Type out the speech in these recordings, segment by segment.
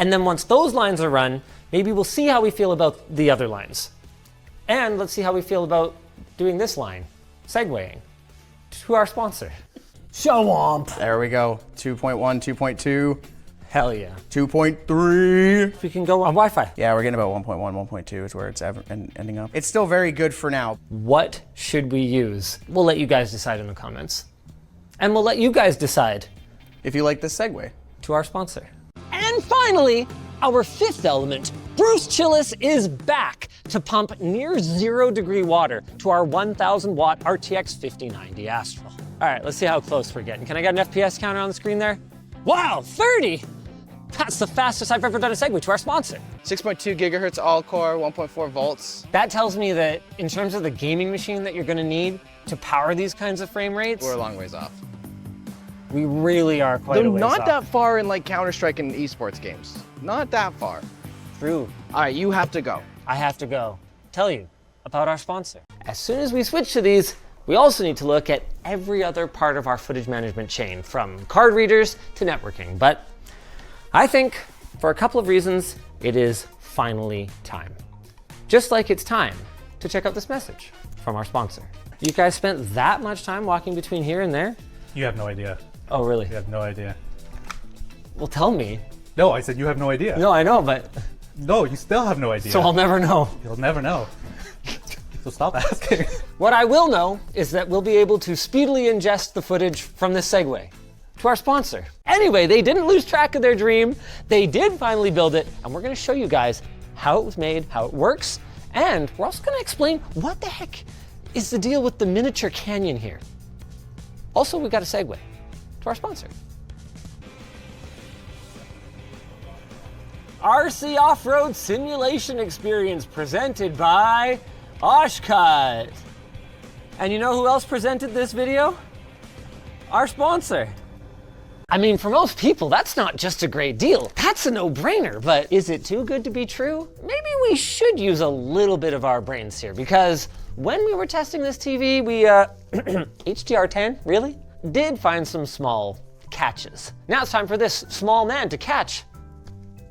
And then once those lines are run, maybe we'll see how we feel about the other lines. And let's see how we feel about doing this line, segueing to our sponsor. Show womp. There we go. 2.1, 2.2. Hell yeah. 2.3. We can go on Wi-Fi. Yeah, we're getting about 1.1, 1.2 is where it's ending up. It's still very good for now. What should we use? We'll let you guys decide in the comments. And we'll let you guys decide. If you like this segue. To our sponsor. And finally, our fifth element, Bruce Chillis is back to pump near 0-degree water to our 1,000 watt RTX 5090 Astral. All right, let's see how close we're getting. Can I get an FPS counter on the screen there? Wow, 30! That's the fastest I've ever done a segue to our sponsor. 6.2 gigahertz all-core, 1.4 volts. That tells me that in terms of the gaming machine that you're gonna need to power these kinds of frame rates, We're a long ways off. we really are quite a ways not off. that far in like Counter-Strike and esports games. Not that far. True. All right, you have to go. I have to go tell you about our sponsor. As soon as we switch to these, we also need to look at every other part of our footage management chain, from card readers to networking. But I think, for a couple of reasons, it is finally time. Just like it's time to check out this message from our sponsor. You guys spent that much time walking between here and there? You have no idea. Oh, really? You have no idea. Well, tell me. No, I said you have no idea. No, I know, but... No, you still have no idea. So I'll never know. You'll never know. So stop asking. What I will know is that we'll be able to speedily ingest the footage from this segue to our sponsor. Anyway, they didn't lose track of their dream. They did finally build it, and we're gonna show you guys how it was made, how it works, and we're also gonna explain what the heck is the deal with the miniature canyon here. Also, we got a segue to our sponsor. RC Off-Road Simulation Experience presented by Oshkosh. And you know who else presented this video? Our sponsor. I mean, for most people, that's not just a great deal. That's a no-brainer, but is it too good to be true? Maybe we should use a little bit of our brains here, because when we were testing this TV, we, HDR10, really? Did find some small catches. Now it's time for this small man to catch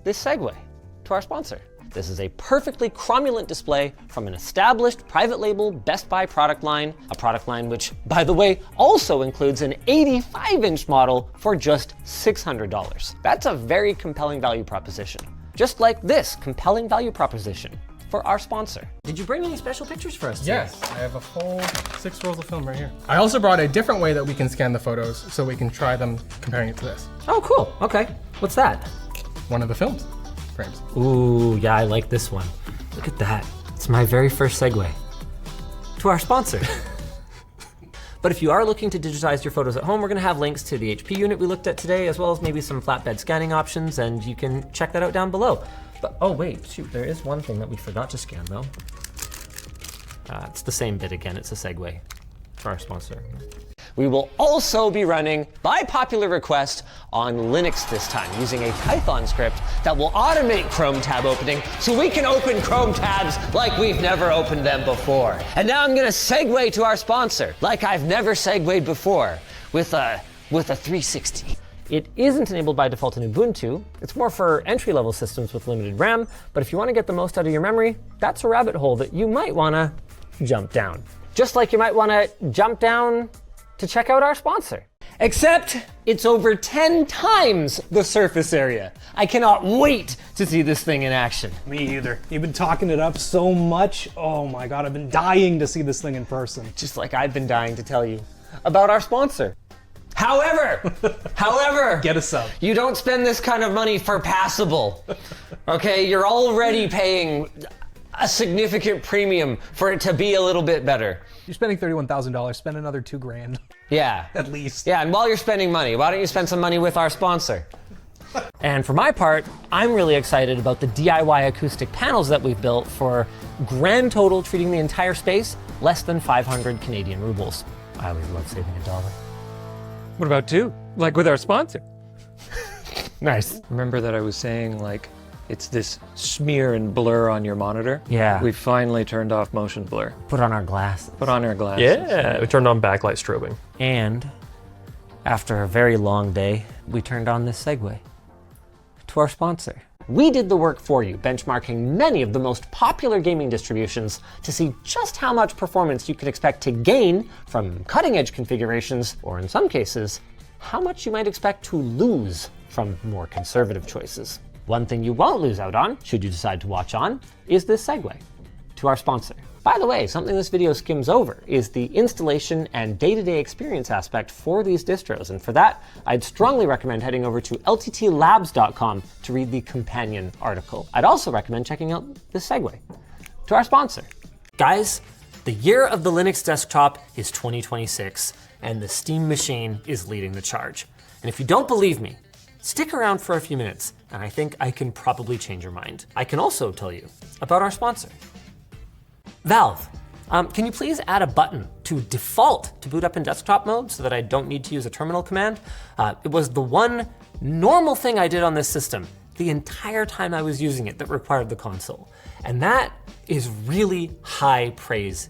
this segue to our sponsor. This is a perfectly cromulent display from an established private label Best Buy product line, a product line which, by the way, also includes an 85-inch model for just $600. That's a very compelling value proposition. Just like this compelling value proposition for our sponsor. Did you bring any special pictures for us today? Yes, I have a whole 6 rolls of film right here. I also brought a different way that we can scan the photos so we can try them comparing it to this. Oh, cool. Okay. What's that? One of the films frames. Ooh, yeah, I like this one. Look at that. It's my very first segue to our sponsor. But if you are looking to digitize your photos at home, we're gonna have links to the HP unit we looked at today, as well as maybe some flatbed scanning options, and you can check that out down below. But, oh wait, shoot, there is one thing that we forgot to scan though. It's the same bit again, it's a segue for our sponsor. We will also be running, by popular request, on Linux this time, using a Python script that will automate Chrome tab opening so we can open Chrome tabs like we've never opened them before. And now I'm gonna segue to our sponsor, like I've never segued before, with a 360. It isn't enabled by default in Ubuntu. It's more for entry-level systems with limited RAM, but if you wanna get the most out of your memory, that's a rabbit hole that you might wanna jump down. Just like you might wanna jump down to check out our sponsor. Except it's over 10 times the surface area. I cannot wait to see this thing in action. Me either. You've been talking it up so much. Oh my God, I've been dying to see this thing in person. Just like I've been dying to tell you about our sponsor. However, Get a sub. you don't spend this kind of money for passable. Okay, you're already paying a significant premium for it to be a little bit better. You're spending $31,000, spend another $2,000 Yeah. at least. Yeah, and while you're spending money, why don't you spend some money with our sponsor? And for my part, I'm really excited about the DIY acoustic panels that we've built for grand total treating the entire space less than 500 Canadian rubles. I always love saving $1. What about two? Like with our sponsor? Nice. Remember that I was saying, like, it's this smear and blur on your monitor? Yeah. We finally turned off motion blur. Put on our glasses. Put on our glasses. Yeah, we turned on backlight strobing. And after a very long day, we turned on this segue to our sponsor. We did the work for you, benchmarking many of the most popular gaming distributions to see just how much performance you could expect to gain from cutting-edge configurations, or in some cases, how much you might expect to lose from more conservative choices. One thing you won't lose out on, should you decide to watch on, is this segue to our sponsor. By the way, something this video skims over is the installation and day-to-day experience aspect for these distros. And for that, I'd strongly recommend heading over to lttlabs.com to read the companion article. I'd also recommend checking out this segue to our sponsor. Guys, the year of the Linux desktop is 2026, and the Steam machine is leading the charge. And if you don't believe me, stick around for a few minutes, and I think I can probably change your mind. I can also tell you about our sponsor. Valve, can you please add a button to default to boot up in desktop mode so that I don't need to use a terminal command? It was the one normal thing I did on this system the entire time I was using it that required the console. And that is really high praise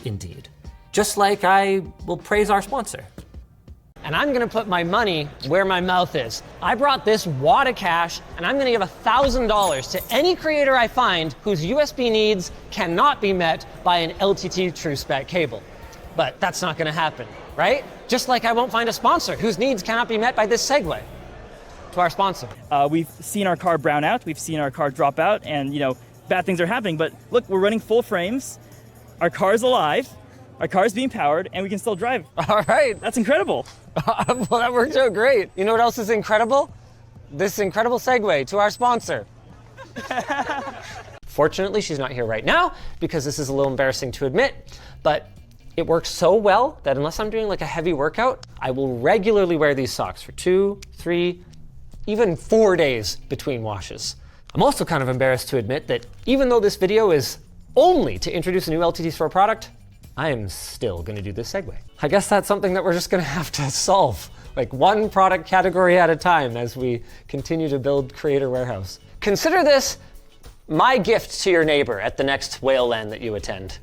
indeed. Just like I will praise our sponsor. And I'm gonna put my money where my mouth is. I brought this wad of cash, and I'm gonna give $1,000 to any creator I find whose USB needs cannot be met by an LTT TrueSpec cable. But that's not gonna happen, right? Just like I won't find a sponsor whose needs cannot be met by this segue. To our sponsor. We've seen our car brown out, we've seen our car drop out, and bad things are happening, but look, we're running full frames, our car's alive, our car's being powered, and we can still drive. All right. That's incredible. Well, that worked out great. You know what else is incredible? This incredible segue to our sponsor. Fortunately, she's not here right now because this is a little embarrassing to admit, but it works so well that unless I'm doing like a heavy workout, I will regularly wear these socks for 2, 3, even 4 days between washes. I'm also kind of embarrassed to admit that even though this video is only to introduce a new LTT Store product, I am still gonna do this segue. I guess that's something that we're just gonna have to solve, like one product category at a time as we continue to build Creator Warehouse. Consider this my gift to your neighbor at the next whale land that you attend.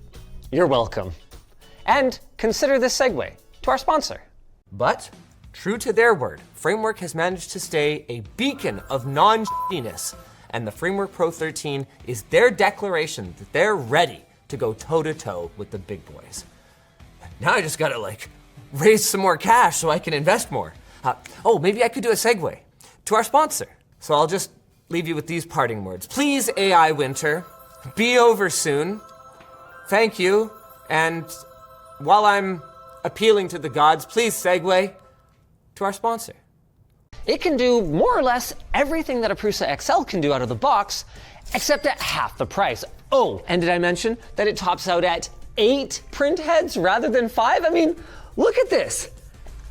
You're welcome. And consider this segue to our sponsor. But, true to their word, Framework has managed to stay a beacon of non-shittiness, and the Framework Pro 13 is their declaration that they're ready to go toe-to-toe with the big boys. Now I just gotta raise some more cash so I can invest more. Maybe I could do a segue to our sponsor. So I'll just leave you with these parting words. Please, AI Winter, be over soon. Thank you. And while I'm appealing to the gods, please segue to our sponsor. It can do more or less everything that a Prusa XL can do out of the box, except at half the price. Oh, and did I mention that it tops out at 8 print heads rather than 5? I mean, look at this.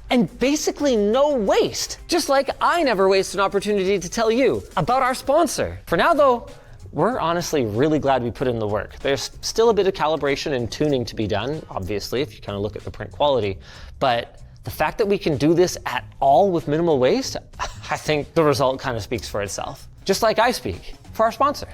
And basically no waste. Just like I never waste an opportunity to tell you about our sponsor. For now though, we're honestly really glad we put in the work. There's still a bit of calibration and tuning to be done, obviously, if you kind of look at the print quality. But the fact that we can do this at all with minimal waste, I think the result kind of speaks for itself. Just like I speak for our sponsor.